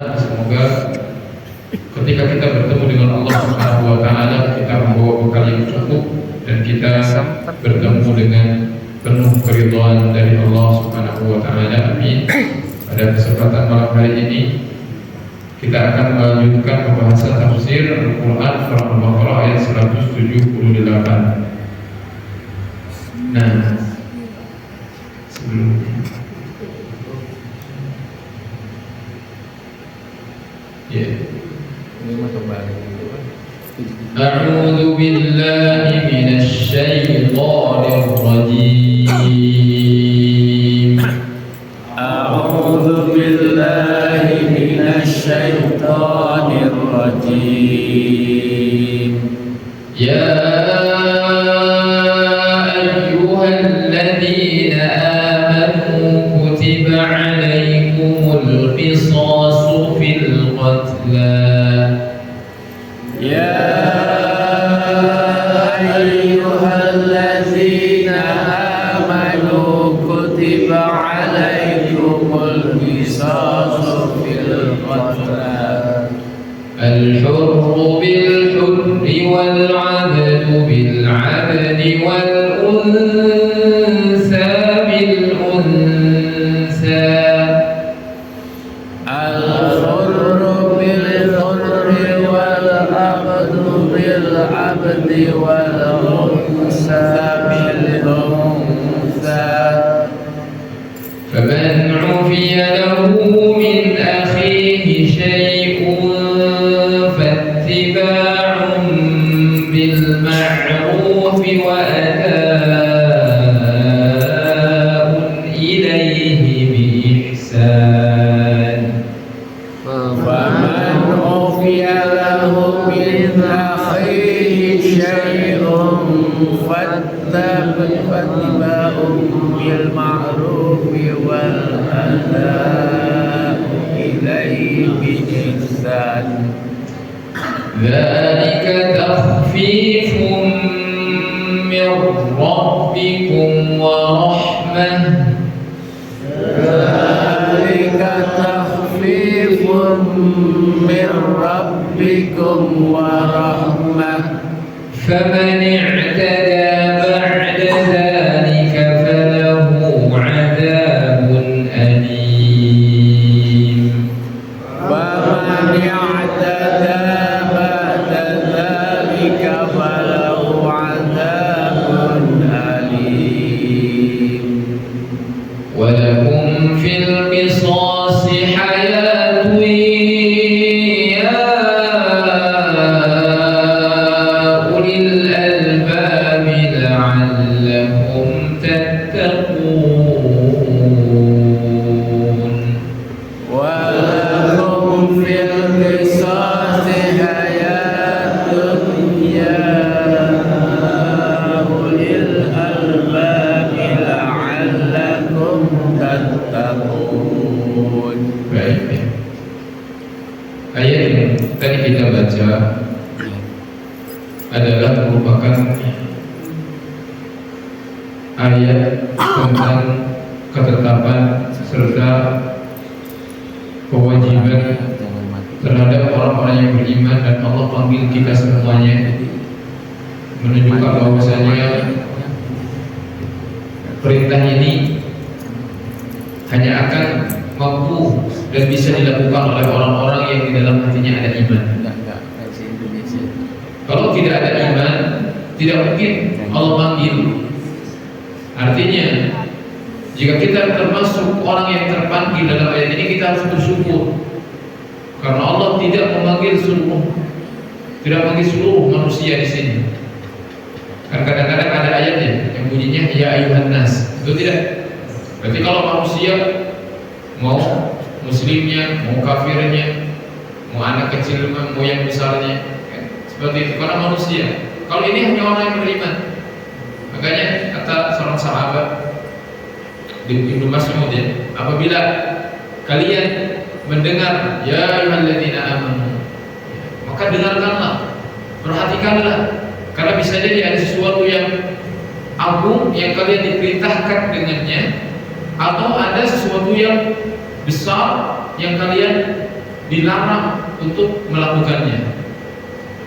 Semoga ketika kita bertemu dengan Allah Subhanahu wa taala kita membawa bekal yang cukup dan kita bertemu dengan penuh keridhaan dari Allah Subhanahu wa taala. Amin. Pada kesempatan malam hari ini kita akan melanjutkan pembahasan tafsir Al-Qur'an surah Al-Baqarah ayat 178. Nah, sebelumnya A'udzu billahi minasy syaithanir rajim. A'udzu billahi minasy syaithanir rajim. Ya ayyuhalladzina amanu kutiba 'alaikumul qisasu fil qatla. Ya ayyuhalladzina amanu kutiba 'alaikumul qisasu fil qatla. Al-hurru bil-hurri wal-'abdu bil-'abdi wal-unsa bil-unsa. Al-hurru bil-hurri wal-'abdu bil-'abdi wal-unsa bil-unsa. فمن عفي له من أخيه شيء فاتباع بالمعروف وأداء إليه بإحسان. ومن عفي له من أخيه شيء فاتباع بالمعروف والأداء إليه بإحسان. ذلك تخفيف من ربكم ورحمة. ذلك تخفيف من ربكم ورحمة. فمن اعتدى بعد ذلك فله عذاب أليم. ومن اعتدى بعد ذلك فله عذاب أليم. ولكم في القصاص حياة يا أولي الألباب لعلكم تتقون. ولكم في القصاص حياة يا أولي الألباب لعلكم تتقون. Baik. Ayat yang tadi kita baca adalah merupakan ayat tentang ketetapan serta kewajiban terhadap orang-orang yang beriman, dan Allah panggil kita semuanya menunjukkan bahwasanya perintah ini hanya akan mampu dan bisa dilakukan oleh orang-orang yang di dalam hatinya ada iman. Kalau tidak ada iman, tidak mungkin Allah panggil. Artinya, jika kita termasuk orang yang terpanggil dalam ayat ini, kita harus bersyukur karena Allah tidak memanggil seluruh manusia di sini. Karena kadang-kadang ada ayatnya yang bunyinya ya ayuhan nas, itu tidak. Berarti kalau manusia, mau muslimnya, mau kafirnya, mau anak kecil, mau yang besarnya, kan? Seperti itu karena manusia. Kalau ini hanya orang yang beriman. Makanya kata seorang sahabat di Ibnu Mas'ud, apabila kalian mendengar ya ayyuhalladzina amanu, maka dengarkanlah, perhatikanlah, karena bisa jadi ada sesuatu yang agung yang kalian diperintahkan dengannya, atau ada sesuatu yang besar yang kalian dilarang untuk melakukannya.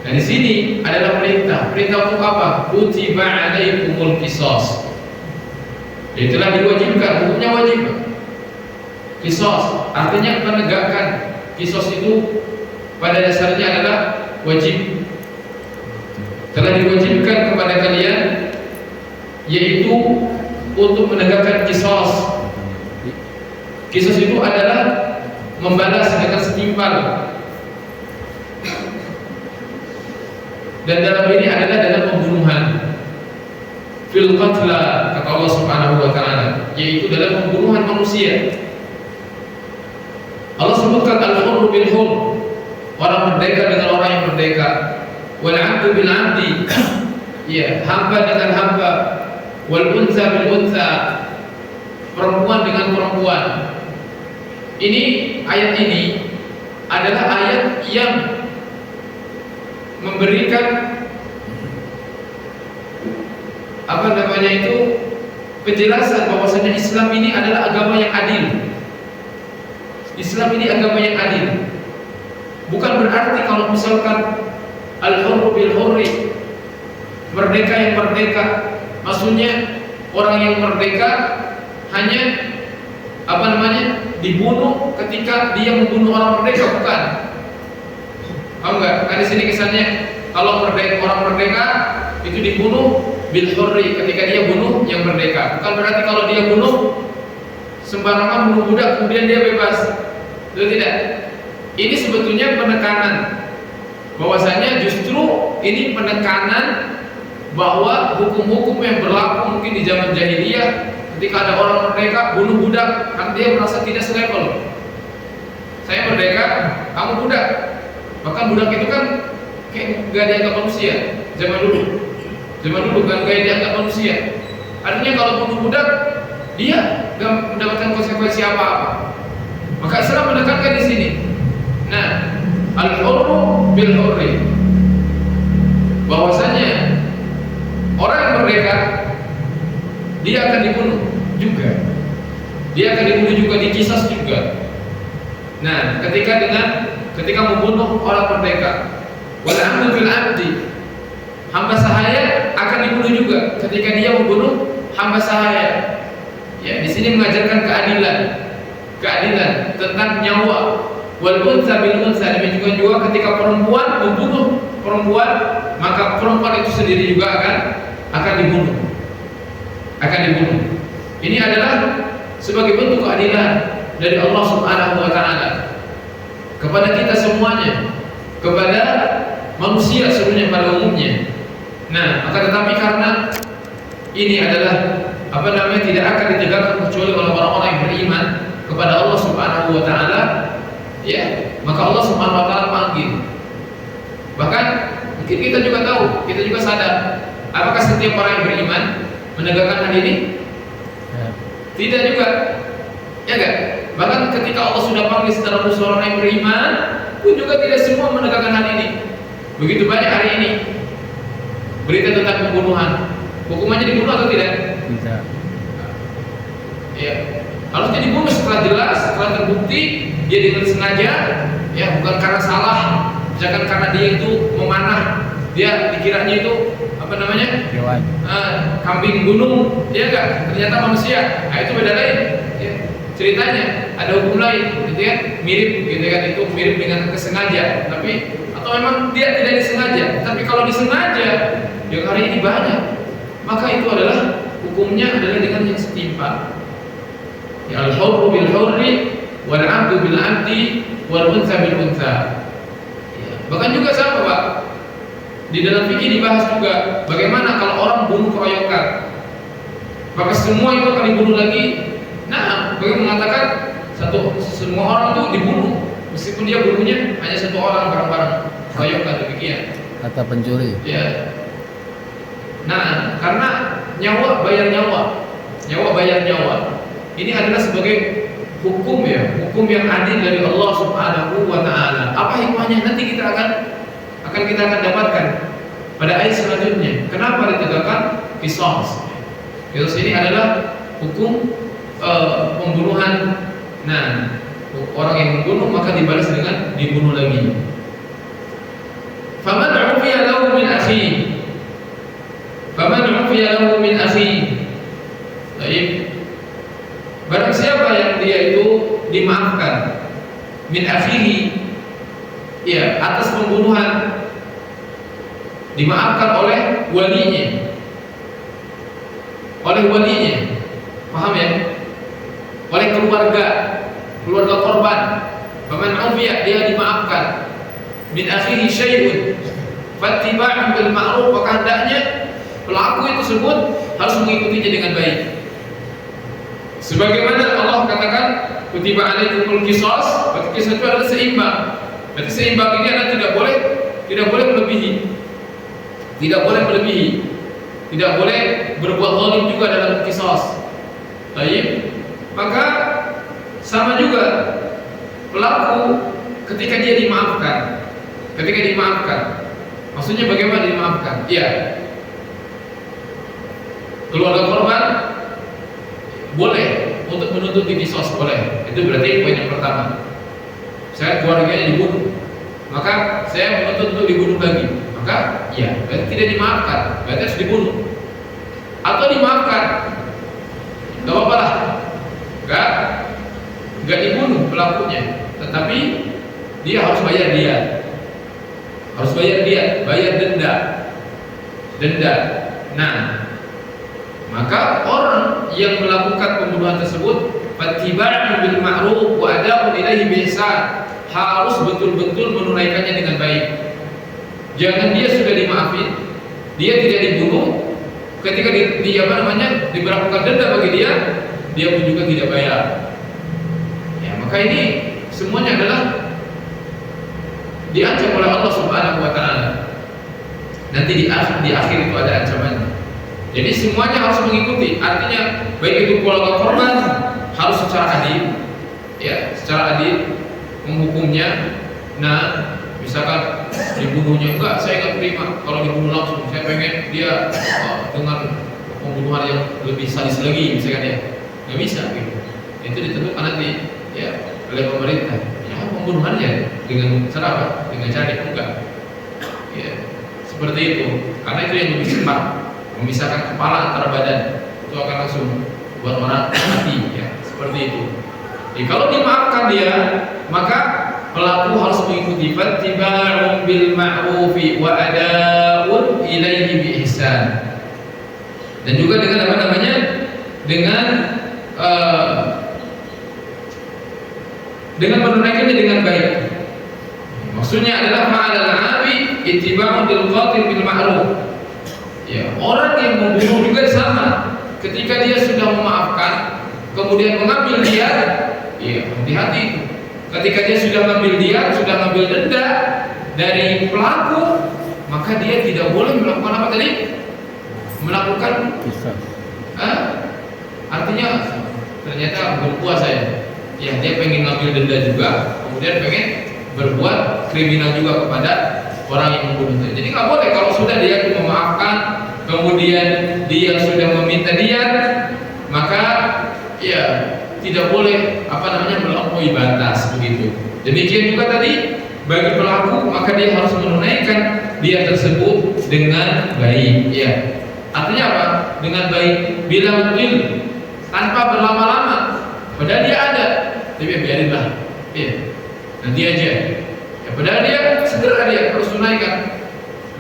Nah di sini adalah perintah. Perintah untuk apa? Kutiba alaikumul qisas. Itulah diwajibkan, hukumnya wajib. Qisas artinya menegakkan. Qisas itu pada dasarnya adalah wajib. Telah diwajibkan kepada kalian, yaitu untuk menegakkan qisas. Qisas itu adalah membalas dengan setimpal. Dan dalam ini adalah dalam pembunuhan. Fil qatla, kata Allah Subhanahu wa taala, yaitu dalam pembunuhan manusia. Allah sebutkan al-hurru bil hurr, orang merdeka dengan orang yang merdeka. Wal 'abdu bil 'abdi, ya, hamba dengan hamba. Wal untha bil untha, perempuan dengan perempuan. Ini ayat ini adalah ayat yang memberikan penjelasan bahwasanya Islam ini adalah agama yang adil. Islam ini agama yang adil. Bukan berarti kalau misalkan al-hurru bil hurri, merdeka yang merdeka, maksudnya orang yang merdeka hanya dibunuh ketika dia membunuh orang merdeka, bukan. Paham enggak? Kan di sini kesannya kalau orang merdeka itu dibunuh bil hurri, ketika dia bunuh yang merdeka. Bukan berarti kalau dia bunuh sembarangan, bunuh budak kemudian dia bebas. Itu tidak. Ini sebetulnya penekanan bahwasanya justru ini penekanan bahwa hukum-hukum yang berlaku mungkin di zaman jahiliyah, ketika ada orang merdeka bunuh budak, kan dia merasa tidak selevel. Saya merdeka, kamu budak. Bahkan budak itu kan kayak gak dianggap manusia zaman dulu kan gak dianggap manusia. Artinya kalau bunuh budak, dia gak mendapatkan konsekuensi apa-apa. Maka Islam menekankan di sini. Nah, al-hurru bil hurri, bahwasanya orang yang merdeka dia akan dibunuh juga. Dia akan dibunuh juga, diqisas juga. Nah, ketika membunuh orang merdeka, wal 'abdu bil 'abdi, hamba sahaya akan dibunuh juga ketika dia membunuh hamba sahaya. Ya, di sini mengajarkan keadilan tentang nyawa. Wal unsa bil unsa, demikian juga ketika perempuan membunuh perempuan, maka perempuan itu sendiri juga akan dibunuh. Ini adalah sebagai bentuk keadilan dari Allah Subhanahu wa taala kepada kita semuanya, kepada manusia sebenarnya pada umumnya. Nah, maka tetapi karena ini adalah tidak akan ditegakkan kecuali oleh orang-orang yang beriman kepada Allah Subhanahu wa taala, ya, maka Allah Subhanahu wa taala panggil. Bahkan mungkin kita juga tahu, kita juga sadar, apakah setiap orang yang beriman menegakkan hal ini? Ya. Tidak juga. Ya enggak? Bahkan ketika Allah sudah panggil secara khusus orang yang beriman, pun juga tidak semua menegakkan hal ini. Begitu banyak hari ini berita tentang pembunuhan. Hukumannya dibunuh atau tidak? Tidak. Ya. Harusnya dibunuh setelah jelas, setelah terbukti dia dengan sengaja, ya, bukan karena salah. Misalkan karena dia itu memanah, dia dikiranya itu hewan, kambing gunung, dia enggak, ternyata manusia. Nah, itu beda lain. Ya. Ceritanya ada hukum lain, gitu kan? Mirip, gitu kan? Itu mirip dengan kesengaja, tapi atau memang dia tidak disengaja. Tapi kalau disengaja, yang hari ini banyak, maka itu adalah hukumnya adalah dengan yang setimpal. Ya, al-hurru bil hurri, wal 'abdu bil 'abdi, wal untha bil untha. Ya. Bahkan juga sama, Pak. Di dalam fikih dibahas juga bagaimana kalau orang bunuh keroyokan, maka semua itu akan dibunuh lagi. Nah, bagaimana mengatakan semua orang itu dibunuh meskipun dia bunuhnya hanya satu orang bareng-bareng, keroyokan demikian. Kata pencuri. Ya. Nah, karena nyawa bayar nyawa. Ini adalah sebagai hukum, ya, hukum yang adil dari Allah Subhanahu wa taala. Apa hikmahnya nanti kita akan dapatkan pada ayat selanjutnya. Kenapa ditegakkan qisas? Qisas ini adalah hukum pembunuhan. Nah, orang yang membunuh maka dibalas dengan dibunuh lagi. Faman 'ufiya lahu min akhihi, faman 'ufiya lahu min akhihi. Baik. Barang siapa yang dia itu dimaafkan min akhihi, ya, atas pembunuhan, dimaafkan oleh walinya, paham ya? Oleh keluarga korban. Faman 'ufiya, dia dimaafkan min akhihi syai'un fattiba'un bil ma'ruf, maka hendaknya pelaku itu tersebut harus mengikutinya dengan baik. Sebagaimana Allah katakan kutiba alaikumul qisas, berarti qisas itu adalah seimbang. Berarti seimbang ini adalah tidak boleh melebihi. Tidak boleh berbuat zalim juga dalam qisas. Baik. Maka sama juga pelaku ketika dia dimaafkan. Maksudnya bagaimana dimaafkan? Ya. Keluarga korban boleh untuk menuntut qisas, boleh. Itu berarti poin yang pertama. Saya keluarganya dibunuh, maka saya menuntut untuk dibunuh lagi. Maka ya, berarti tidak dimaafkan, berarti harus dibunuh. Atau dimaafkan, gak apa-apa lah, gak dibunuh pelakunya, tetapi dia harus bayar dia, bayar denda. Nah, maka orang yang melakukan pembunuhan tersebut fattiba'un bil ma'ruf wa ada'un ilaihi bi ihsan, harus betul-betul menunaikannya dengan baik. Jangan dia sudah dimaafin, dia tidak dibunuh, ketika diberlakukan denda bagi dia pun juga tidak bayar. Ya, maka ini semuanya adalah diancam oleh Allah Subhanahu wa taala. Nanti di akhir itu ada ancamannya. Jadi semuanya harus mengikuti. Artinya baik itu keluarga korban harus secara adil menghukumnya. Nah, misalkan dibunuhnya enggak, saya enggak terima kalau dibunuh langsung. Saya pengen dia dengan pembunuhan yang lebih sadis lagi, misalkan ya. Enggak bisa gitu. Itu ditentukan nanti ya oleh pemerintah. Ya, pembunuhannya dengan cara apa? Dengan cara dibuka. Ya, seperti itu. Karena itu yang lebih cepat, memisahkan kepala antara badan, itu akan langsung buat orang mati, ya, seperti itu. Jadi kalau dimaafkan dia, maka pelaku harus mengikuti fattiba'un bil ma'rufi wa ada'un ilaihi bi ihsan. Dan juga dengan apa namanya? Dengan menunaikannya dengan baik. Maksudnya adalah ma'al 'abi ittiba'un bil qatil bil ma'ruf. Ya, orang yang membunuh juga sama. Ketika dia sudah memaafkan, kemudian mengambil dia, ya hati-hati itu. Ketika dia sudah ngambil denda dari pelaku, maka dia tidak boleh melakukan apa tadi? Melakukan Qisas. Artinya ternyata berpuasa ya. Ya, dia pengen ngambil denda juga, kemudian pengen berbuat kriminal juga kepada orang yang membunuh. Jadi nggak boleh kalau sudah dia memaafkan, kemudian dia sudah meminta diat, maka ya tidak boleh melampaui batas begitu. Demikian juga tadi bagi pelaku, maka dia harus menunaikan diat tersebut dengan baik. Ya, artinya apa? Dengan baik, bila betul, tanpa berlama-lama. Padahal dia ada, tapi biarinlah. Ya, nanti aja. Ya, padahal dia segera dia harus tunaikan.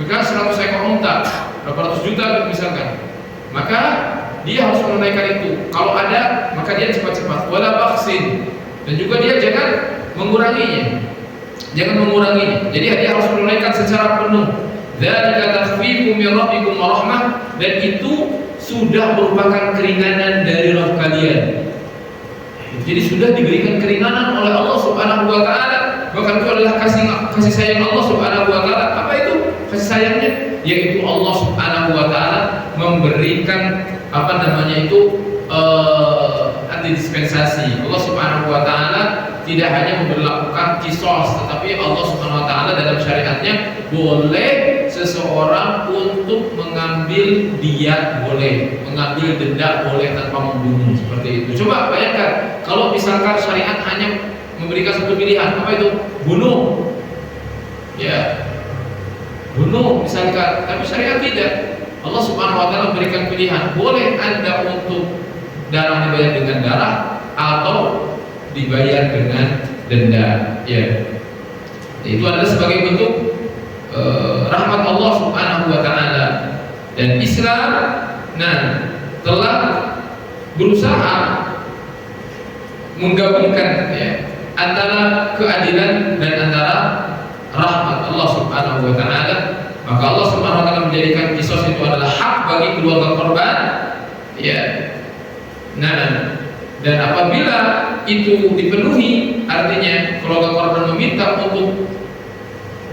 Maka 100 ekor unta, berapa ratus juta misalkan, maka dia harus menunaikan itu. Kalau ada, maka dia cepat-cepat. Wala baksin, dan juga dia jangan menguranginya. Jadi dia harus menunaikan secara penuh. Dzalika takhfifun min rabbikum wa rahmah, dan itu sudah merupakan keringanan dari Rabb kalian. Jadi sudah diberikan keringanan oleh Allah Subhanahu wa taala. Bahkan itu adalah kasih sayang Allah Subhanahu wa taala. Apa itu kasih sayangnya? Yaitu Allah Subhanahu wa taala memberikan anti dispensasi. Allah Subhanahu wa taala tidak hanya memberlakukan qisas, tetapi Allah Subhanahu wa taala dalam syariatnya boleh seseorang untuk mengambil diat, boleh mengambil denda, boleh tanpa membunuh, seperti itu. Coba bayangkan kalau misalkan syariat hanya memberikan satu pilihan, apa itu? Bunuh. Ya, bunuh misalkan. Tapi syariat tidak. Allah Subhanahu wa taala memberikan pilihan, boleh Anda untuk darah dibayar dengan darah atau dibayar dengan denda. Ya. Itu adalah sebagai bentuk rahmat Allah Subhanahu wa taala. Dan Islam telah berusaha menggabungkan antara keadilan dan antara rahmat Allah Subhanahu wa taala. Maka Allah Subhanahu wa taala menjadikan qisas itu adalah hak bagi keluarga korban. Dan apabila itu dipenuhi, artinya keluarga korban meminta untuk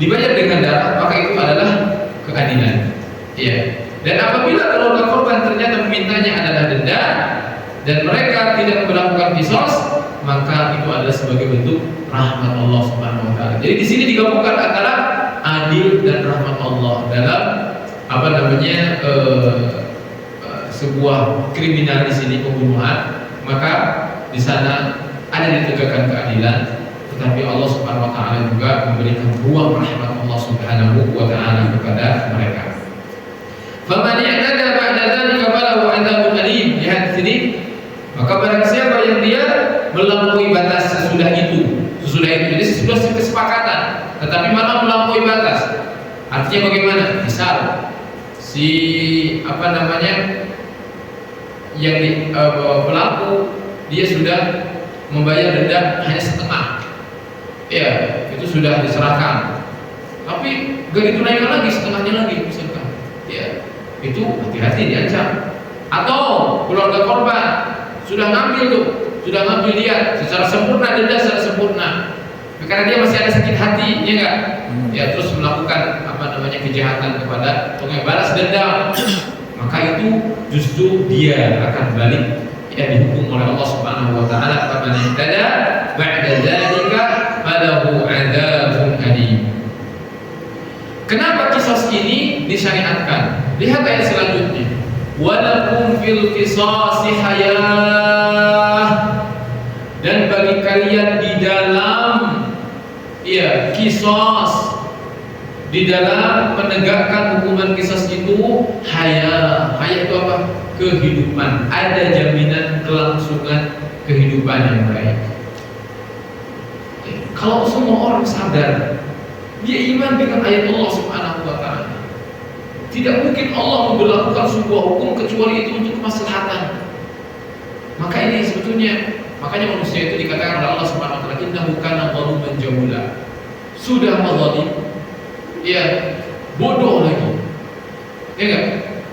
dibayar dengan darah, maka itu adalah keadilan. Dan apabila keluarga korban ternyata memintanya adalah denda dan mereka tidak melakukan qisas, maka itu adalah sebagai bentuk rahmat Allah Subhanahu wa taala. Jadi di sini digabungkan antara adil dan rahmat Allah dalam sebuah kriminal di sini, pembunuhan, maka di sana ada ditegakkan keadilan, tetapi Allah Subhanahu wa taala juga memberikan ruang rahmat Allah Subhanahu wa taala kepada mereka. Faman i'tada ba'da dzalika falahu 'adzabun alim. Lihat di sini, maka barang siapa yang dia melampaui batas sesudah itu, jadi sesudah kesepakatan, tetapi malah melampaui batas. Artinya bagaimana? Misal pelaku dia sudah membayar denda hanya setengah, itu sudah diserahkan, tapi gak ditunaikan lagi, setengahnya lagi misalkan, itu hati-hati diancam. Atau keluarga korban sudah ngambil dia secara sempurna, denda secara sempurna, karena dia masih ada sakit hati, terus melakukan kejahatan kepada balas dendam, maka itu justru dia akan balik dihukum oleh Allah Subhanahu wa taala. Faman ihtada ba'da dzalika falahu 'adzabun alim. Kenapa qisas ini disyariatkan? Lihat ayat selanjutnya. Walakum fil qisasi hayah. Dan bagi kalian di dalam qisas, di dalam menegakkan hukuman qisas itu hayah. Hayah itu apa? Kehidupan. Ada jaminan kelangsungan kehidupan yang baik. Kalau semua orang sadar, dia iman dengan ayat Allah Subhanahu wa taala, tidak mungkin Allah memberlakukan sebuah hukum kecuali itu untuk kemaslahatan. Maka ini sebetulnya, makanya manusia itu dikatakan oleh Allah Subhanahu wa taala, innahu kana zaluman jahula. Sudah zalim, bodoh lagi.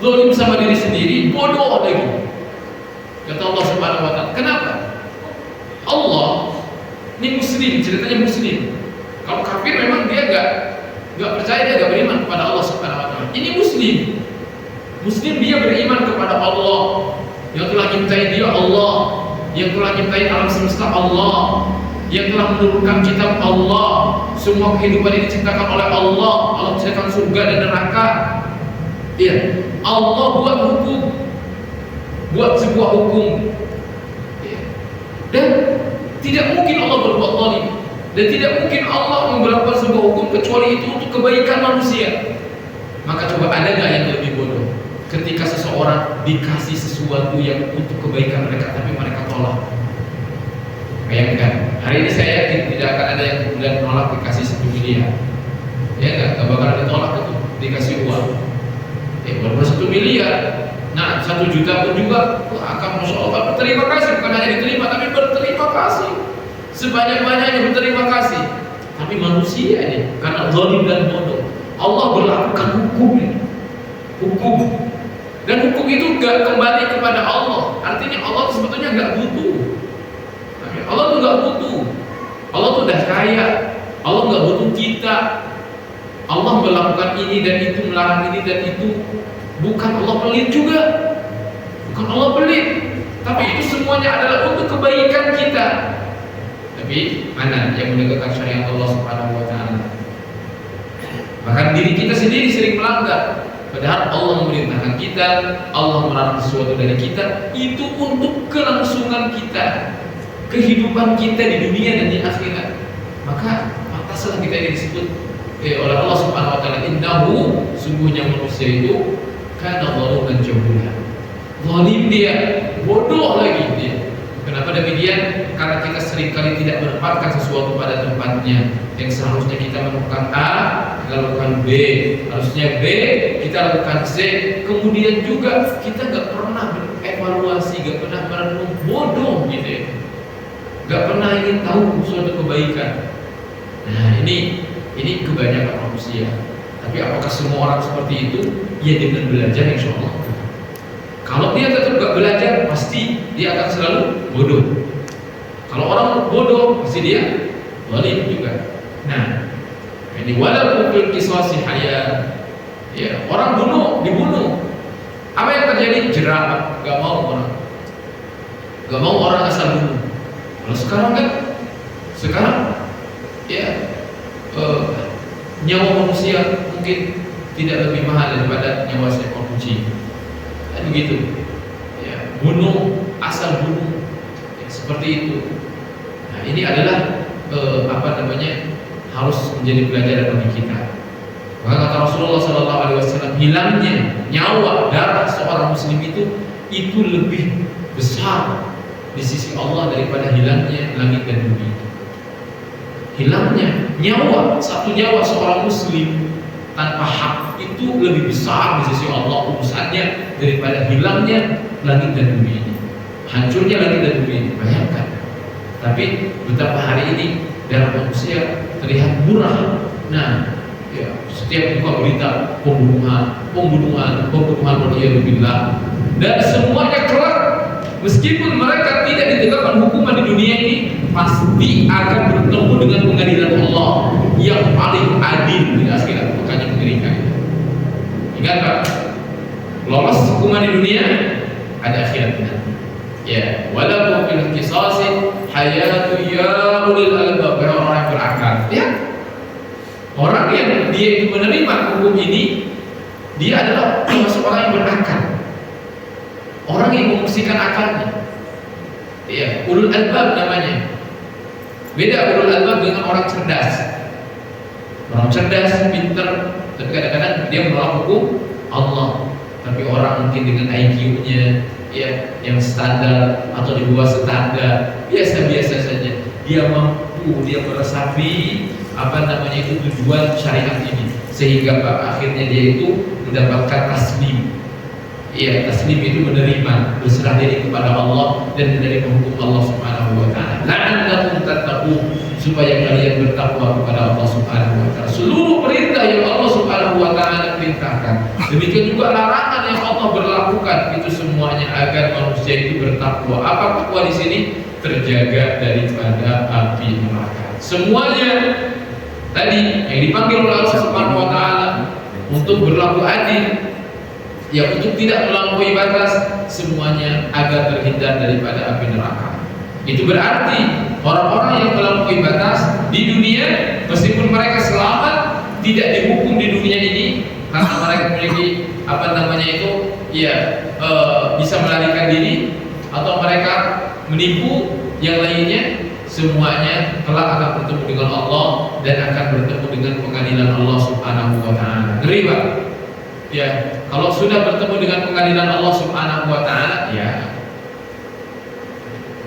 Zalim sama diri sendiri, bodoh lagi. Kata Allah Subhanahu wa taala. Kenapa? Allah ini muslim, ceritanya muslim. Kalau kafir memang dia enggak percaya, dia enggak beriman kepada Allah Subhanahu wa taala. Ini muslim. Muslim dia beriman kepada Allah, yang telah menciptai dia Allah, yang telah menciptai alam semesta Allah, yang telah menurunkan kitab Allah. Semua kehidupan ini diciptakan oleh Allah. Allah menciptakan surga dan neraka. Allah buat sebuah hukum. Dan tidak mungkin Allah berbuat zalim, dan tidak mungkin Allah memberlakukan sebuah hukum kecuali itu untuk kebaikan manusia. Maka coba ada nggak yang lebih bodoh ketika seseorang dikasih sesuatu yang untuk kebaikan mereka, tapi mereka tolak? Bayangkan, hari ini saya yakin tidak akan ada yang kemudian menolak dikasih 1 miliar. Gak bakalan ditolak itu, dikasih uang. Walaupun 1 miliar, 1 juta pun juga akan masya Allah berterima kasih, bukan hanya diterima tapi berterima kasih sebanyak-banyaknya, berterima kasih. Tapi manusia ini karena zalim dan bodoh, Allah berlakukan hukum, dan hukum itu gak kembali kepada Allah. Artinya Allah sebetulnya gak butuh. Allah tuh gak butuh. Allah tuh udah kaya. Allah gak butuh kita. Allah melakukan ini dan itu, melarang ini dan itu. Bukan Allah pelit juga. Bukan Allah pelit. Tapi itu semuanya adalah untuk kebaikan kita. Tapi mana yang menegakkan syariat Allah Subhanahu wa taala? Bahkan diri kita sendiri sering melanggar. Padahal Allah memerintahkan kita, Allah melarang sesuatu dari kita, itu untuk kelangsungan kita. kehidupan kita di dunia dan di akhirat, maka pantaslah kita ini disebut oleh Allah Subhanahu wa taala, innahu, sungguhnya manusia itu kana zaluman jahula. Zalim dia, bodoh lagi dia. Kenapa demikian? Karena kita seringkali tidak menempatkan sesuatu pada tempatnya. Yang seharusnya kita melakukan A, kita lakukan B, harusnya B, kita lakukan C. Kemudian juga kita gak pernah berevaluasi, gak pernah merenung, bodoh gitu ya. Gak pernah ingin tahu suatu kebaikan. Nah ini kebanyakan manusia. Tapi apakah semua orang seperti itu? Ya dengan belajar insya Allah. Kalau dia tetap gak belajar, pasti dia akan selalu bodoh. Kalau orang bodoh, pasti dia zalim juga. Nah, ini walaupun fil qisasi haya, ya orang dibunuh. Apa yang terjadi? Jerah, gak mau orang asal bunuh. Kalau sekarang ya nyawa manusia mungkin tidak lebih mahal daripada nyawa seekor kucing. Begitu ya, asal bunuh ya, seperti itu. Nah ini adalah harus menjadi pelajaran bagi kita. Maka kata Rasulullah SAW, hilangnya nyawa darah seorang muslim itu lebih besar di sisi Allah daripada hilangnya langit dan bumi. Hilangnya satu nyawa seorang muslim tanpa hak itu lebih besar di sisi Allah urusannya daripada hilangnya langit dan bumi ini, hancurnya langit dan bumi ini. Bayangkan. Tapi betapa hari ini darah manusia terlihat murah. Nah, ya, setiap buka berita pembunuhan waliyadzubillah, dan semuanya kelak meskipun mereka tidak ditegakkan hukuman di dunia ini, pasti akan bertemu dengan pengadilan Allah yang paling adil di akhirat. Makanya mengerikan. Ingat Pak, lolos hukuman di dunia, ada akhiratnya. Ya, walaupun fil qisasi hayatu ya ulil albab, orang yang berakal. Ya, orang yang dia itu menerima hukum ini, dia adalah termasuk orang yang berakal, orang yang membersihkan akalnya. Ya, ulul albab namanya. Beda ulul albab dengan orang cerdas. Orang cerdas, pintar, tapi kadang-kadang dia menolak hukum Allah. Tapi orang mungkin dengan IQ-nya ya yang standar atau di bawah standar, biasa-biasa saja, dia mampu, dia meresapi tujuan syariat ini, sehingga akhirnya dia itu mendapatkan taslim. Iya, taslim itu menerima, berserah diri kepada Allah dan menerima hukum Allah Subhanahu wa taala. La'allakum tattaqun, supaya kalian bertakwa kepada Allah Subhanahu wa taala. Seluruh perintah yang Allah Subhanahu wa taala perintahkan, demikian juga larangan yang Allah berlakukan, itu semuanya agar manusia itu bertakwa. Apa takwa di sini? Terjaga daripada api neraka. Semuanya tadi yang dipanggil oleh Allah Subhanahu wa taala untuk berlaku adil, ya untuk tidak melampaui batas, semuanya agar terhindar daripada api neraka. Itu berarti orang-orang yang melampaui batas di dunia, meskipun mereka selamat, tidak dihukum di dunia ini karena mereka memiliki bisa melarikan diri atau mereka menipu yang lainnya, semuanya kelak akan bertemu dengan Allah dan akan bertemu dengan pengadilan Allah Subhanahu wa taala. Ngeri Pak? Ya, kalau sudah bertemu dengan pengadilan Allah Subhanahu wa taala, ya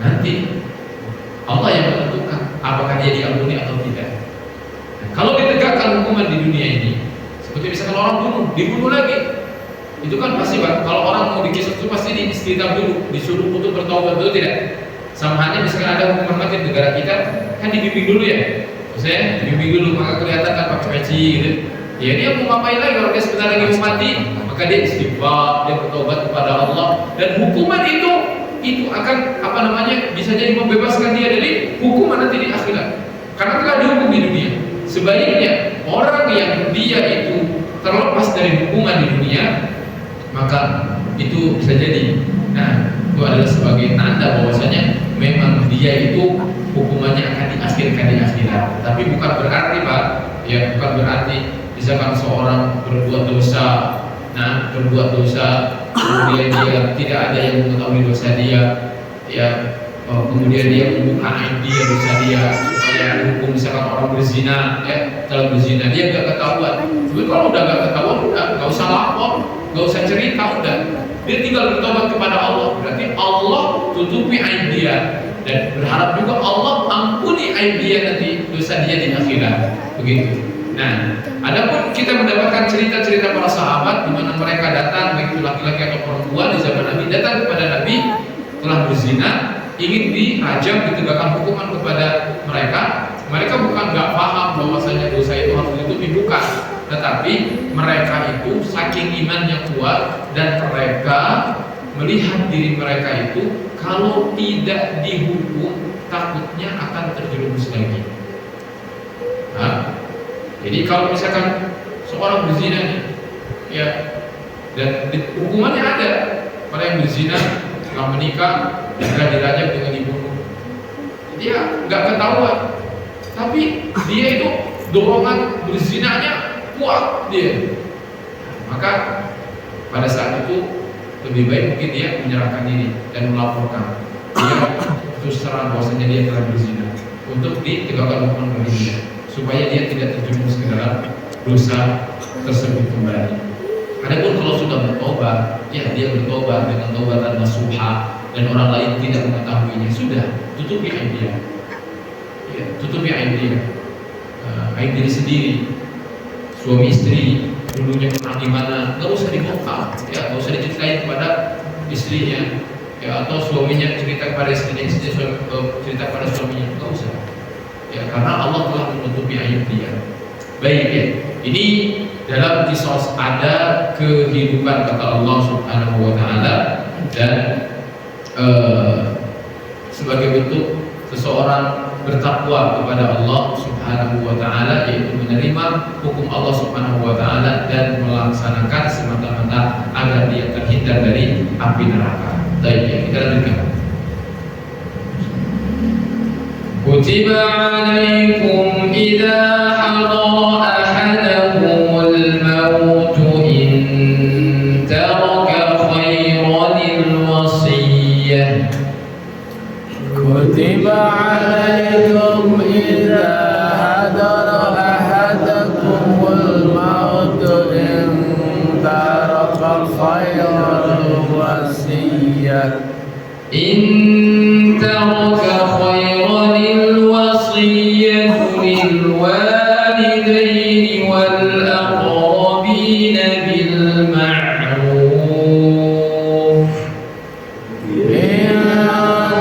nanti Allah yang menentukan apakah dia diampuni atau tidak. Nah, kalau ditegakkan hukuman di dunia ini, seperti misalkan orang dibunuh lagi, itu kan pasti Pak, kalau orang mau dikisah itu pasti diistighfar dulu, disuruh untuk bertaubat, betul tidak? Sama halnya misalkan ada hukuman mati di negara kita, kan dibimbing dulu ya, maksudnya dibimbing dulu, maka kelihatan kan pakai peci gitu. Ya dia mau ngapain lagi kalau dia sebentar lagi mau mati, maka dia istighfar, dia bertobat kepada Allah, dan hukuman itu akan bisa jadi membebaskan dia dari hukuman nanti di akhirat, karena telah dihukum di dunia. Sebaliknya orang yang dia itu terlepas dari hukuman di dunia, maka itu bisa jadi, itu adalah sebagai tanda bahwasanya memang dia itu hukumannya akan diakhirkan di akhirat. Tapi bukan berarti Pak, ya bukan berarti misalkan seorang berbuat dosa, kemudian dia tidak ada yang mengetahui dosa dia, ya kemudian dia membuka aib dia, dosa dia supaya dihukum. Misalkan orang berzina, telah berzina, dia nggak ketahuan. Tapi kalau udah nggak ketahuan, udah nggak usah lapor, nggak usah cerita, udah dia tinggal bertobat kepada Allah. Berarti Allah tutupi aib dia dan berharap juga Allah ampuni aib dia nanti, dosa dia di akhirat. Begitu. Nah, adapun kita mendapatkan cerita-cerita para sahabat di mana mereka datang, baik itu laki-laki atau perempuan di zaman Nabi, datang kepada Nabi telah berzina, ingin dirajam, ditegakkan hukuman kepada mereka. Mereka bukan nggak paham bahwasanya dosa itu harus ditutupi, bukan, tetapi mereka itu saking imannya kuat dan mereka melihat diri mereka itu kalau tidak dihukum takutnya akan terjerumus lagi. Nah, jadi kalau misalkan seorang berzina nih, ya, dan hukumannya ada pada yang berzina setelah menikah dan dirajam dengan dibunuh, dia nggak ketahuan, tapi dia itu dorongan berzinanya kuat dia, maka pada saat itu lebih baik mungkin dia menyerahkan diri dan melaporkan dia terus terang bahwasanya dia telah berzina untuk ditegakkan hukuman bagi dia, supaya dia tidak terjerumus ke dalam dosa tersebut kembali. Adapun kalau sudah bertobat, ya dia bertobat dengan taubatan nasuha dan orang lain tidak mengetahuinya, sudah tutupi aib dia, ya, tutupi aib dia, aib diri sendiri. Suami istri dulunya pernah gimana, nggak usah dibongkar, ya, nggak usah diceritain kepada istrinya, ya, atau suaminya cerita kepada istrinya, istrinya cerita kepada suaminya, nggak usah. Ya, karena Allah telah menutupi aib dia. Baik, ya. Ini dalam kisos ada kehidupan kata Allah Subhanahu wa taala, dan sebagai bentuk seseorang bertakwa kepada Allah Subhanahu wa taala, yaitu menerima hukum Allah Subhanahu wa taala dan melaksanakan semata-mata agar dia terhindar dari api neraka. Baik, ya, kita lanjutkan. Kutiba alaikum idza hadara ahadakumul maut in taraka khairan al-wasiyyah. Kutiba alaikum idza hadara ahadakumul maut in taraka khairan al-wasiyyah. In taraka khairan al-wasiyyah lil walidayni wal aqrabin bil ma'ruf. In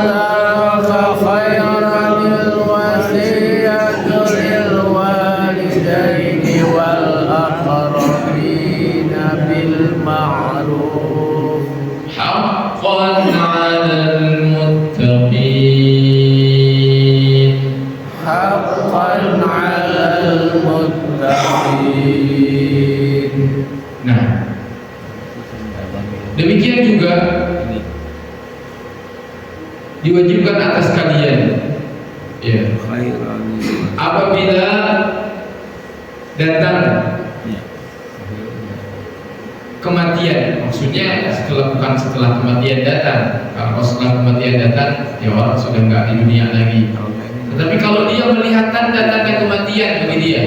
taraka khairan al-wasiyyah lil walidayni wal aqrabin bil ma'ruf. Haqqan 'alal muttaqin. Haqqan 'alal muttaqin. Nah, demikian juga diwajibkan atas kalian, ya, apabila datang kematian, maksudnya bukan setelah kematian datang. Kalau setelah kematian datang, ya orang sudah nggak di dunia lagi. Tetapi kalau dia melihat tanda-tanda kematian bagi dia,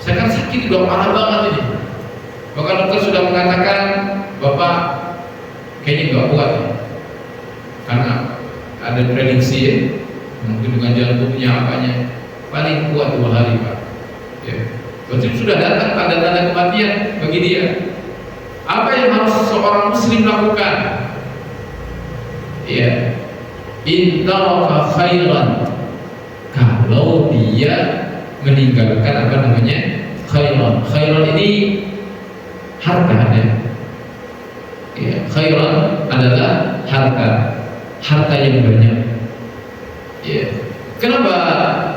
saya kan sakit, udah parah banget ini, bahkan dokter sudah mengatakan, Bapak kayaknya nggak kuat ya, karena ada prediksi ya, mungkin dengan jantungnya apanya paling kuat 2 hari Pak, ya. Berarti sudah datang tanda-tanda kematian bagi dia. Apa yang harus seorang muslim lakukan? Ya, in taraka khairan, kalau dia meninggalkan apa namanya khairan. Khairan ini harta, ya. Khairan adalah harta yang banyak, ya. Kenapa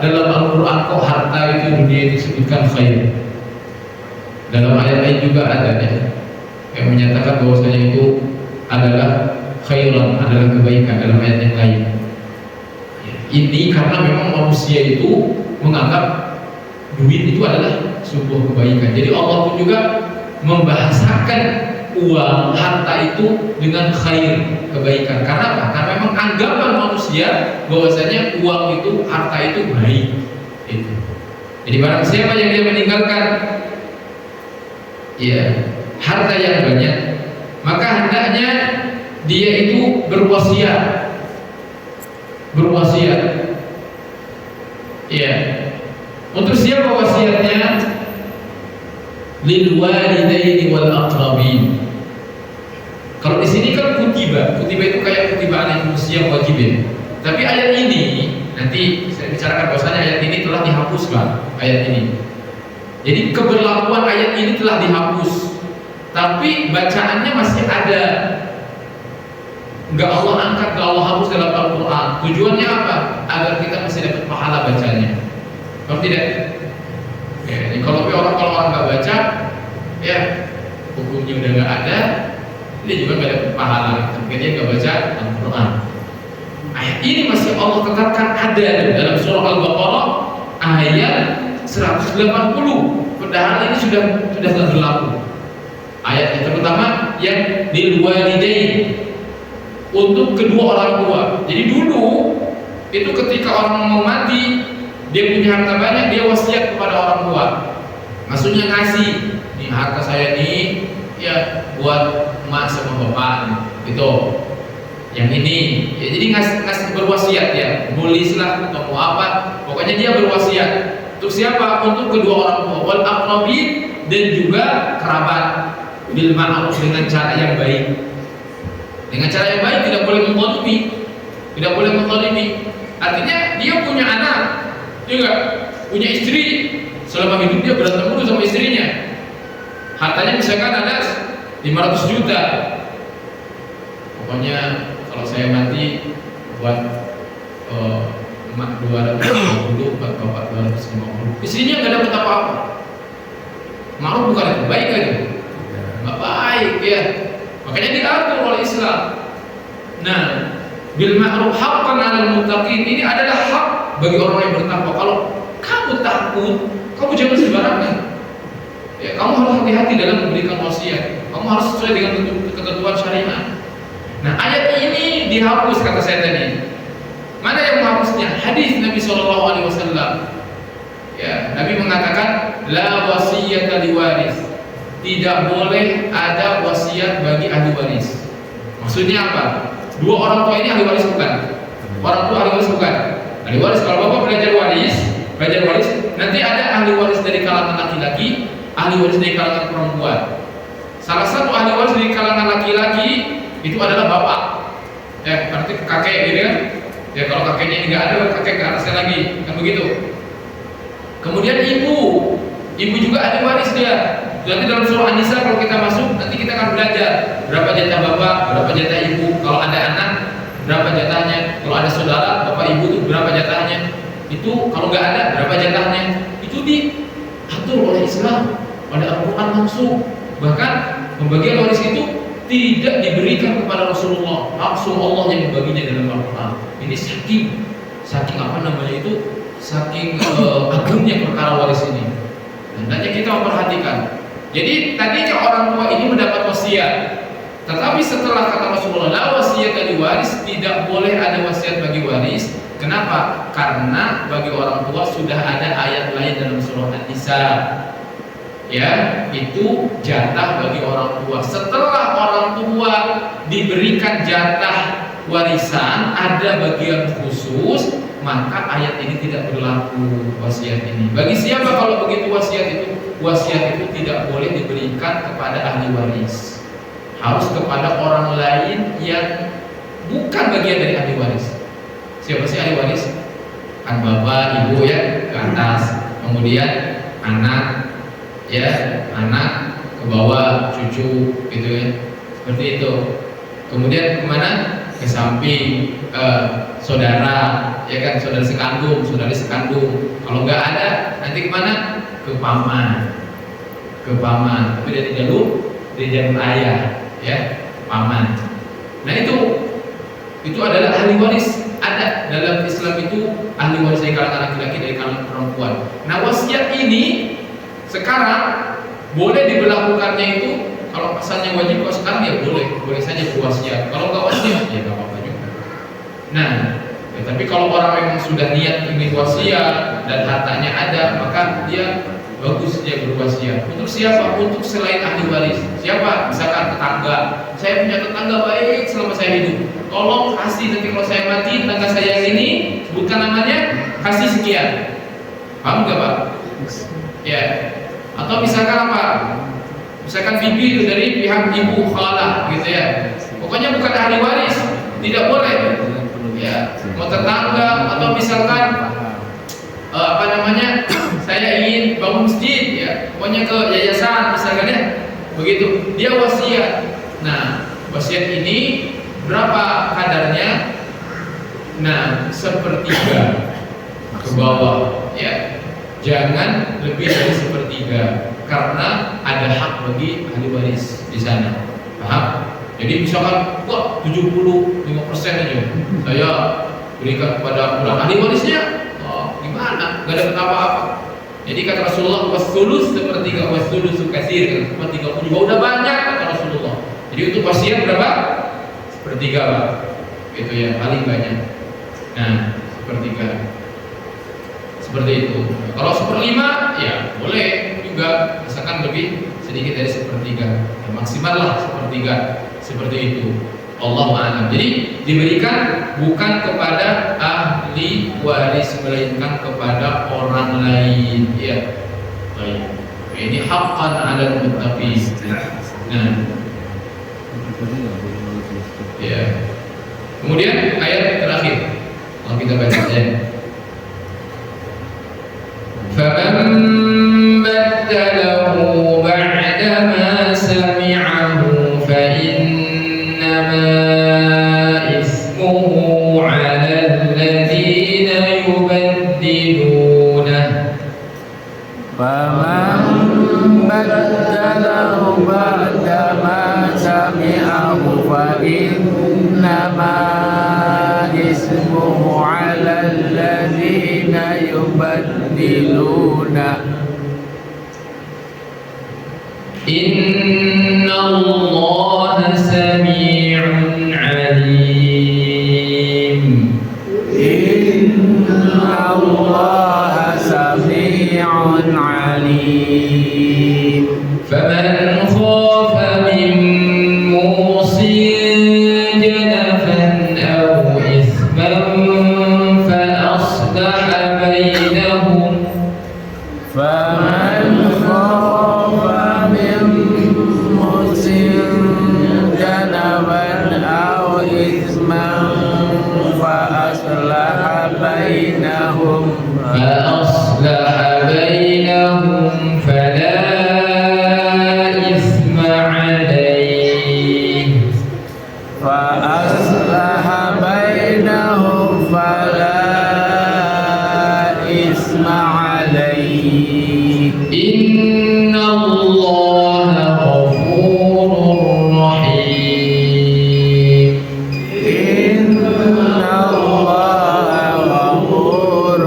dalam Al-Quran kok harta itu dunia disebutkan khair? Dalam ayat-ayat juga ada ya, yang menyatakan bahwasanya itu adalah khairan, adalah kebaikan dalam ayat yang lain. Ini karena memang manusia itu menganggap duit itu adalah sebuah kebaikan. Jadi Allah pun juga membahasakan uang, harta itu dengan khair, kebaikan. Karena apa? Karena memang anggapan manusia bahwasanya uang itu, harta itu baik. Itu. Jadi barang siapa yang dia meninggalkan ya harta yang banyak, maka hendaknya dia itu berwasiat. Ya. Untuk siapa wasiatnya? Lil walidaini wal aqrabin. Kalau di sini kan kutiba itu kayak kutiba anak manusia wajib ya. Tapi ayat ini nanti saya bicarakan bahwasanya ayat ini telah dihapuskan ayat ini. Jadi keberlakuan ayat ini telah dihapus, tapi bacaannya masih ada. Enggak Allah angkat, enggak Allah hapus dalam Al-Quran. Tujuannya apa? Agar kita masih dapat pahala bacanya. Kalau tidak, ya, jadi kalau orang nggak baca, ya hukumnya udah nggak ada, dia juga nggak dapat pahala. Tapi dia nggak baca Al-Quran. Ayat ini masih Allah tetapkan ada dalam surah Al-Baqarah ayat 180. Padahal ini sudah nggak berlaku. Ayat yang pertama yang lil walidain, untuk kedua orang tua. Jadi dulu itu ketika orang mau mati, dia punya harta banyak, dia wasiat kepada orang tua. Maksudnya ngasih, nih harta saya nih ya buat emak sama bapak gitu. Yang ini, ya jadi ngasih berwasiat ya, nulislah atau mau apa, pokoknya dia berwasiat. Untuk siapa? Untuk kedua orang tua, wal aqrabin, dan juga kerabat, bil ma'ruf, dengan cara yang baik. Dengan cara yang baik, tidak boleh menzalimi. Artinya dia punya anak, juga punya istri, selama hidup dia berantem dulu sama istrinya. Hartanya misalkan ada 500 juta. Pokoknya kalau saya mati buat emak 250, buat bapak 250. Istrinya nggak dapat apa-apa. Ma'ruf bukan itu, baik lagi. Nggak baik ya. Makanya diatur oleh Islam. Nah, bil ma'ruf haqqan 'alal muttaqin, ini adalah hak bagi orang yang bertakwa. Kalau kamu takut, kamu jangan sembarangan. Ya, kamu harus hati-hati dalam memberikan wasiat. Kamu harus sesuai dengan ketentuan syariat. Nah, ayat ini dihapus kata saya tadi. Mana yang menghapusnya? Hadis Nabi SAW. Ya, Nabi mengatakan la wasiyata liwaris. Tidak boleh ada wasiat bagi ahli waris. Maksudnya apa? Dua orang tua ini ahli waris bukan? Orang tua ahli waris bukan? Ahli waris, kalau bapak belajar waris, nanti ada ahli waris dari kalangan laki-laki, ahli waris dari kalangan perempuan. Salah satu ahli waris dari kalangan laki-laki itu adalah bapak. Ya, berarti kakek gitu kan? Ya, kalau kakeknya ini nggak ada, kakek ke atasnya lagi, kan begitu. Kemudian ibu juga ahli waris dia. Nanti dalam surah An-Nisa kalau kita masuk, nanti kita akan belajar berapa jatah bapak, berapa jatah ibu. Kalau ada anak, berapa jatahnya. Kalau ada saudara, bapak ibu itu berapa jatahnya. Itu kalau nggak ada, berapa jatahnya. Itu diatur oleh Islam, oleh Al-Quran langsung. Bahkan pembagian waris itu tidak diberikan kepada Rasulullah, langsung Allah yang membaginya dalam Al-Quran. Ini saking apa namanya itu, saking agungnya perkara waris ini. Hendaknya kita memperhatikan. Jadi tadinya orang tua ini mendapat wasiat, tetapi setelah kata Rasulullah la wasiyata li waris, tidak boleh ada wasiat bagi waris. Kenapa? Karena bagi orang tua sudah ada ayat lain dalam surah An-Nisa. Ya, itu jatah bagi orang tua. Setelah orang tua diberikan jatah warisan, ada bagian khusus, maka ayat ini tidak berlaku wasiat ini. Bagi siapa kalau begitu wasiat itu? Wasiat itu tidak boleh diberikan kepada ahli waris. Harus kepada orang lain yang bukan bagian dari ahli waris. Siapa sih ahli waris? Kan bapak, ibu ya ke atas, kemudian anak ya, anak ke bawah, cucu gitu ya. Seperti itu. Kemudian kemana? Ke samping, saudara, ya kan, saudara sekandung, saudari sekandung. Kalau nggak ada, nanti kemana? Ke paman, tapi dari jalur ayah, ya, paman. Nah itu adalah ahli waris. Ada dalam Islam itu ahli waris dari kalangan laki-laki, dari kalangan perempuan. Nah, wasiat ini sekarang boleh diberlakukannya itu Kalau asalnya wajib, kalau sekarang ya boleh saja berwasiat. Kalau nggak wasiat ya nggak apa-apa juga. Nah, ya, tapi kalau orang memang sudah niat ingin wasiat dan hartanya ada, maka dia bagus dia berwasiat. Untuk siapa? Untuk selain ahli waris. Siapa? Misalkan tetangga. Saya punya tetangga baik selama saya hidup. Tolong kasih nanti kalau saya mati, tetangga saya yang ini, sebutkan namanya, kasih sekian. Paham nggak Pak? Ya. Atau misalkan apa? Misalkan bibi itu dari pihak ibu khalah gitu ya. Pokoknya bukan ahli waris, tidak boleh. Ya, mau tetangga atau misalkan saya ingin bangun masjid ya, pokoknya ke yayasan misalkan ya, begitu dia wasiat. Nah, wasiat ini berapa kadarnya? Nah, sepertiga ke bawah ya, jangan lebih dari sepertiga karena ada hak bagi ahli waris di sana. Paham? Jadi misalkan wah 75% aja saya berikan kepada orang ahli warisnya, gimana? Gak dapat apa-apa. Jadi kata Rasulullah, wasulus sepertiga, wasulus katsir, sepertiga pun juga udah banyak kata Rasulullah. Jadi untuk wasiat berapa? Sepertiga Pak. Itu yang paling banyak. Nah, sepertiga. Seperti itu. Kalau seperlima ya boleh juga, misalkan lebih sedikit dari sepertiga. Ya, maksimal lah sepertiga. Seperti itu. Allahu a'lam. Jadi diberikan bukan kepada ahli waris melainkan kepada orang lain ya. Baik. Ini haqqan 'alal muttaqin. Nah. Ya. Kemudian ayat terakhir. Kalau kita baca ya. فَمَنْ بَدَّلَهُ بَعْدَمَا سَمِعَهُ فَإِنَّمَا إِثْمُهُ عَلَى الَّذِينَ يُبَدِّلُونَهُ فَمَنْ بَدَّلَهُ بَعْدَمَا سَمِعَهُ فَإِنَّمَا إِثْمُهُ عَلَى الَّذِينَ يُبَدِّلُونَهُ إِنَّ اللَّهَ سَمِيعٌ عَلِيمٌ إِنَّ اللَّهَ سَمِيعٌ عَلِيمٌ فَمَنْ خَافَ مِنْ مُوصٍ جَنَفًا أَوْ إِثْمًا فَأَصْلَحَ بَيْنَهُمْ فَمَنْ خَافَ مِنْ مُوصٍ جَنَفًا أَوْ إِثْمًا فَأَصْلَحَ بَيْنَهُمْ فَلَا إِثْمَ عَلَيْهِ فَأَصْلَحَ بَيْنَهُمْ فَلَا إِثْمَ عَلَيْهِ إِنَّ اللَّهَ غَفُورٌ رَحِيمٌ إِنَّ اللَّهَ غَفُورٌ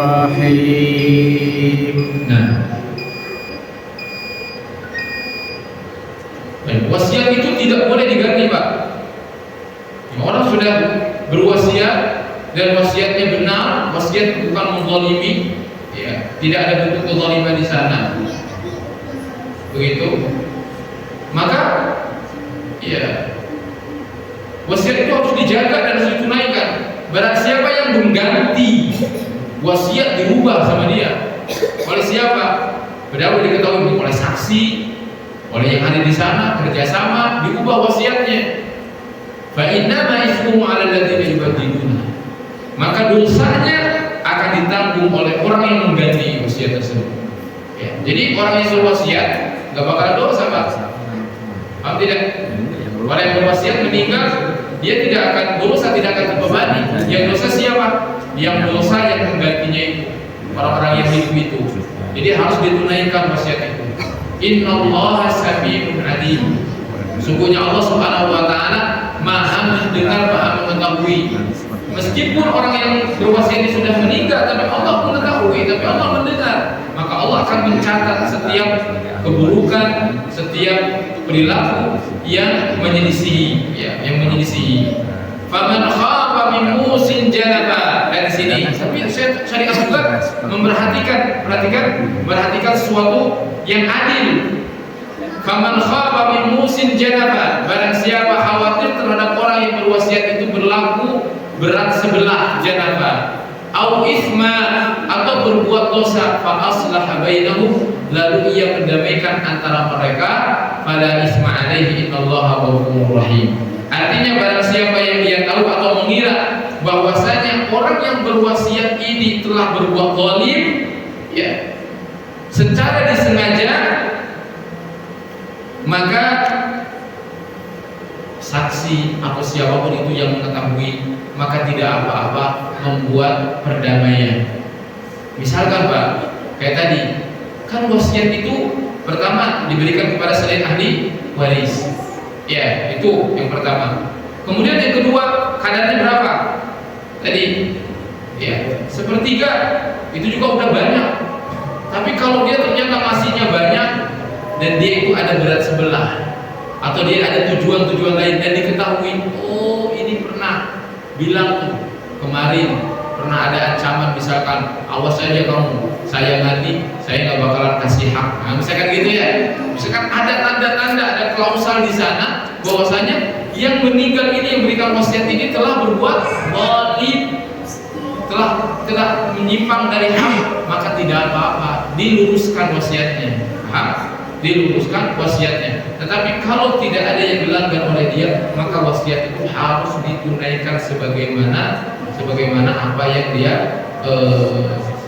رَحِيمٌ. Nah, wasiat itu tidak boleh diganti Pak. Orang sudah berwasiat dan wasiatnya benar, wasiat bukan menzalimi, ya, tidak ada bentuk kezaliman di sana. Begitu. Maka ya wasiat itu harus dijaga dan harus ditunaikan. Barang siapa yang mengganti wasiat dirubah sama dia, oleh siapa? Padahal diketahui oleh saksi, oleh yang ada di sana, kerjasama, diubah wasiatnya. Fa innama ismuhu 'ala alladziina yubaddiluna. Maka dosanya akan ditanggung oleh orang yang mengganti wasiat tersebut. Ya, jadi orang yang berwasiat nggak bakal dosa Pak. Paham tidak? Orang yang berwasiat meninggal, dia tidak akan dosa, tidak akan terbebani. Yang dosa siapa? Yang dosa yang menggantinya itu, orang-orang yang hidup itu. Jadi harus ditunaikan wasiat itu. Innallaha samii'un 'aliim. Sungguhnya Allah Subhanahu wa taala Maha mendengar, Maha mengetahui. Meskipun orang yang berwasiat ini sudah meninggal, tapi Allah mengetahui, tapi Allah mendengar. Maka Allah akan mencatat setiap keburukan, setiap perilaku yang menyelisihi, ya, yang menyelisihi. Faman khafa min musin janaba. Dari sini, tapi syariat juga memperhatikan sesuatu yang adil. Faman khafa min musin janaba. Barang siapa khawatir terhadap orang yang berwasiat itu berlaku berat sebelah janaba, au isma, atau berbuat dosa, fa aslaha bainahum, lalu ia mendamaikan antara mereka, fala isma alaihi innallaha ghafurur rahim. Artinya barang siapa yang dia tahu atau mengira bahwasanya orang yang berwasiat ini telah berbuat zalim, ya, secara disengaja, maka saksi atau siapapun itu yang mengetahui, maka tidak apa-apa membuat perdamaian. Misalkan Pak, kayak tadi, kan wasiat itu pertama diberikan kepada selain ahli waris. Ya, itu yang pertama. Kemudian yang kedua, kadarnya berapa? Tadi, ya, sepertiga, itu juga udah banyak. Tapi kalau dia ternyata masihnya banyak dan dia itu ada berat sebelah, atau dia ada tujuan-tujuan lain dan diketahui, oh ini pernah bilang tuh kemarin pernah ada ancaman, misalkan awas saja kamu, saya nanti saya nggak bakalan kasih hak. Nah, misalkan gitu ya, misalkan ada tanda-tanda, ada klausal di sana bahwasanya yang meninggal ini, yang berikan wasiat ini telah berbuat zalim, telah menyimpang dari hak, maka tidak apa-apa, diluruskan wasiatnya. Diluruskan wasiatnya. Tetapi kalau tidak ada yang dilanggar oleh dia, maka wasiat itu harus ditunaikan sebagaimana apa yang dia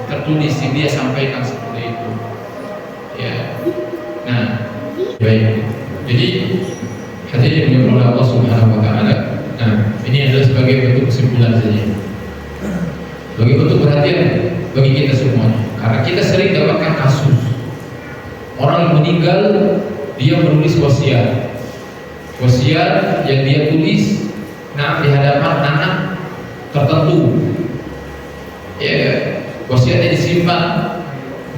tertulis, yang dia sampaikan seperti itu. Ya. Nah, baik. Jadi hadirin yang oleh Allah Subhanahu wa taala. Nah, ini adalah sebagai bentuk kesimpulan saja. Sebagai bentuk perhatian bagi kita semuanya. Karena kita sering dapatkan kasus orang yang meninggal, dia menulis wasiat yang dia tulis, nah, di hadapan anak tertentu, ya, wasiatnya disimpan,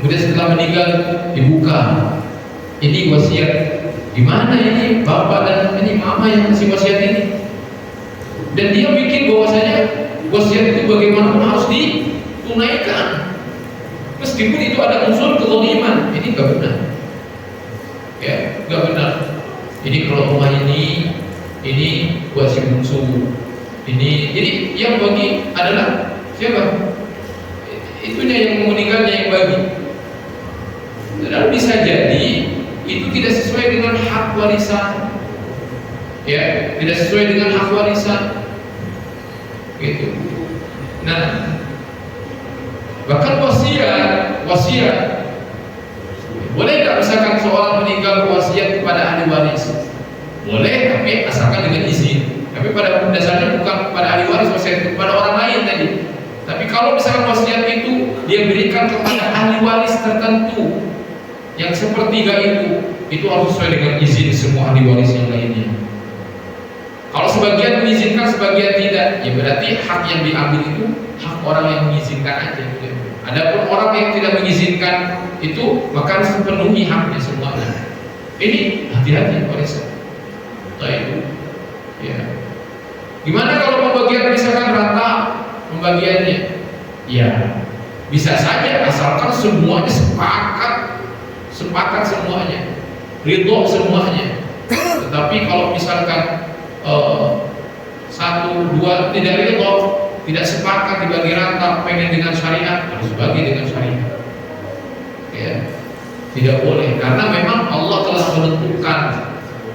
kemudian setelah meninggal dibuka, ini wasiat, di mana ini bapak dan ini mama yang kasih wasiat ini, dan dia bikin bahwasanya wasiat itu bagaimanapun harus ditunaikan, meskipun itu ada unsur kezaliman. Ini nggak benar, ya, nggak benar. Ini kalau rumah ini buat si bungsu, ini, jadi yang bagi adalah siapa? Itunya yang meninggalnya yang bagi. Lalu bisa jadi itu tidak sesuai dengan hak warisan, ya, tidak sesuai dengan hak warisan, gitu. Nah, bahkan wasiat boleh nggak misalkan seorang meninggal wasiat kepada ahli waris? Boleh, tapi asalkan dengan izin. Tapi pada dasarnya bukan kepada ahli waris, wasiat kepada orang lain tadi. Tapi kalau misalkan wasiat itu dia berikan kepada ahli waris tertentu yang sepertiga itu harus sesuai dengan izin semua ahli waris yang lainnya. Kalau sebagian mengizinkan, sebagian tidak, ya berarti hak yang diambil itu hak orang yang mengizinkan aja. Adapun orang yang tidak mengizinkan itu, maka harus penuhi haknya semuanya. Ini hati-hati warisan. Itu, ya. Gimana kalau pembagian misalkan rata pembagiannya? Ya, bisa saja asalkan semuanya sepakat semuanya, ridho semuanya. Tetapi kalau misalkan satu dua tidak ridho, tidak sepakat dibagi rata, pengen dengan syariat, harus bagi dengan syariat. Ya, tidak boleh, karena memang Allah telah menentukan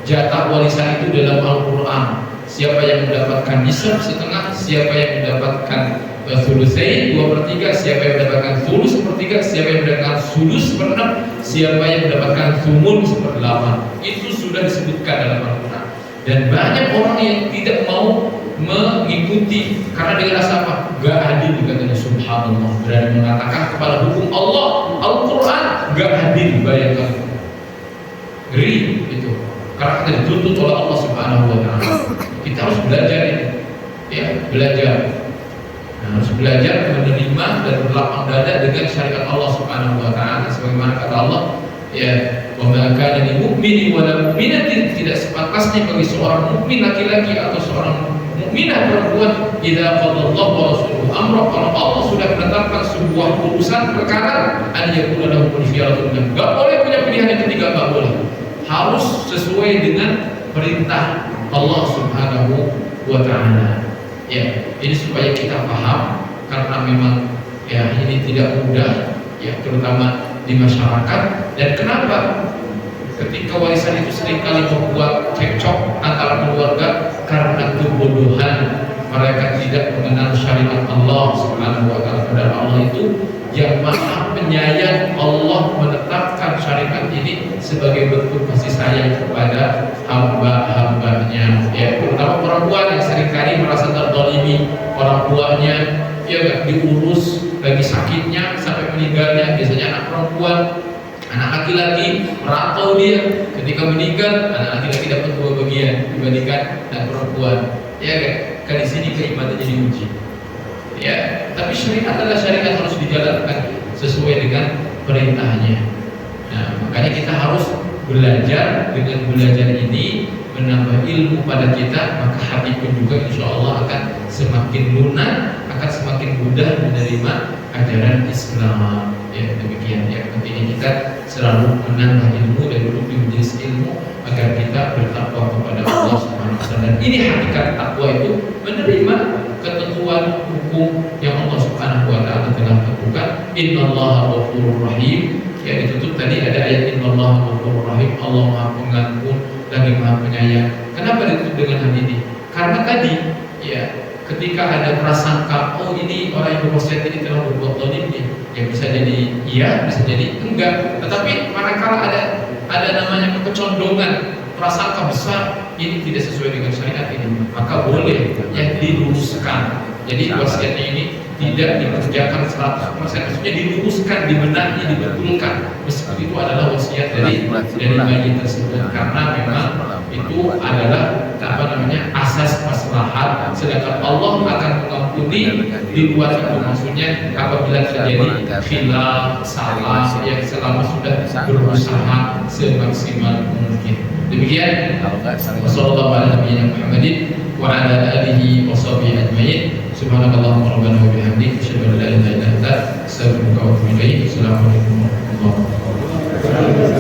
jatah warisan itu dalam Al-Quran. Siapa yang mendapatkan nisab setengah, siapa yang mendapatkan thulutsain 2/3, siapa yang mendapatkan thuluts 1/3, siapa yang mendapatkan sulus 1/6, siapa yang mendapatkan thumun 1/8. Itu sudah disebutkan dalam Al-Quran. Dan banyak orang yang tidak mau mengikuti karena dengan rasa apa? Gak adil, katanya. Subhanallah, berani mengatakan kepada hukum Allah, Al-Quran gak adil. Bayangkan, ngeri itu. Karena kita dituntut oleh Allah Subhanahu wa taala. Kita harus belajar ini, ya, belajar. Nah, harus belajar menerima dan berlapang dada dengan syariat Allah Subhanahu wa taala, sebagaimana kata Allah, ya, wa ma kana lil mu'minin wa mu'minatin, tidak sepantasnya bagi seorang mukmin laki-laki atau seorang mukminah perempuan, idza qadallahu wa rasuluhu amra, kalau Allah sudah menetapkan sebuah urusan perkara, an yakuna lahu khiyaratu min, enggak boleh punya pilihan yang ketiga, enggak boleh, harus sesuai dengan perintah Allah Subhanahu wa taala. Ya, ini supaya kita paham, karena memang ya ini tidak mudah ya, terutama di masyarakat. Dan kenapa ketika warisan itu seringkali membuat cekcok antara keluarga? Karena kebodohan mereka tidak mengenal syariat Allah Subhanahu wa taala. Padahal Allah itu yang Maha Penyayang. Allah menetapkan syariat ini sebagai bentuk kasih sayang kepada hamba-hambanya, ya, terutama perempuan yang seringkali merasa terzalimi orang tuanya, ya, diurus lagi sakitnya sampai meninggalnya, biasanya anak perempuan. Anak laki-laki merantau dia, ketika meninggal anak laki-laki dapat 2 bagian dibandingkan anak perempuan, ya kan di sini keimanannya diuji. Ya, tapi syariat adalah syariat, harus dijalankan sesuai dengan perintahnya. Nah, makanya kita harus belajar. Dengan belajar ini menambah ilmu pada kita, maka hati pun juga insya Allah akan semakin lunak, akan semakin mudah menerima ajaran Islam. Ya, demikian ya, pentingnya kita selalu menambah ilmu dan duduk di majelis ilmu agar kita bertakwa kepada Allah Subhanahu wa taala. Dan ini hakikat takwa itu, menerima ketentuan hukum yang Allah Subhanahu wa taala telah tentukan. Innallaha ghafurur rahim. Ya, ditutup tadi ada ayat innallaha ghafurur rahim, Allah Maha Pengampun lagi Maha Penyayang. Kenapa ditutup dengan hal ini? Karena tadi ya, ketika ada prasangka, oh ini orang yang berwasiat ini telah berbuat zalim, ya bisa jadi iya, bisa jadi enggak. Tetapi manakala ada namanya kecondongan, prasangka besar ini tidak sesuai dengan syariat ini, maka boleh yang diluruskan. Jadi wasiatnya ini tidak dikerjakan 100%, maksudnya diluruskan, dibenahi, dibetulkan, meskipun itu adalah wasiat dari bayi tersebut, karena memang itu adalah asas maslahat, sedangkan Allah akan mengampuni di luar itu, maksudnya apabila terjadi khilaf, salah, yang selama sudah berusaha semaksimal mungkin. Demikian, wassalamualaikum warahmatullahi wabarakatuh. Subhanakallahumma rabbana wa bihamdika, asyhadu an la ilaha illa anta, astaghfiruka wa atubu ilaik. Assalamualaikum warahmatullahi wabarakatuh.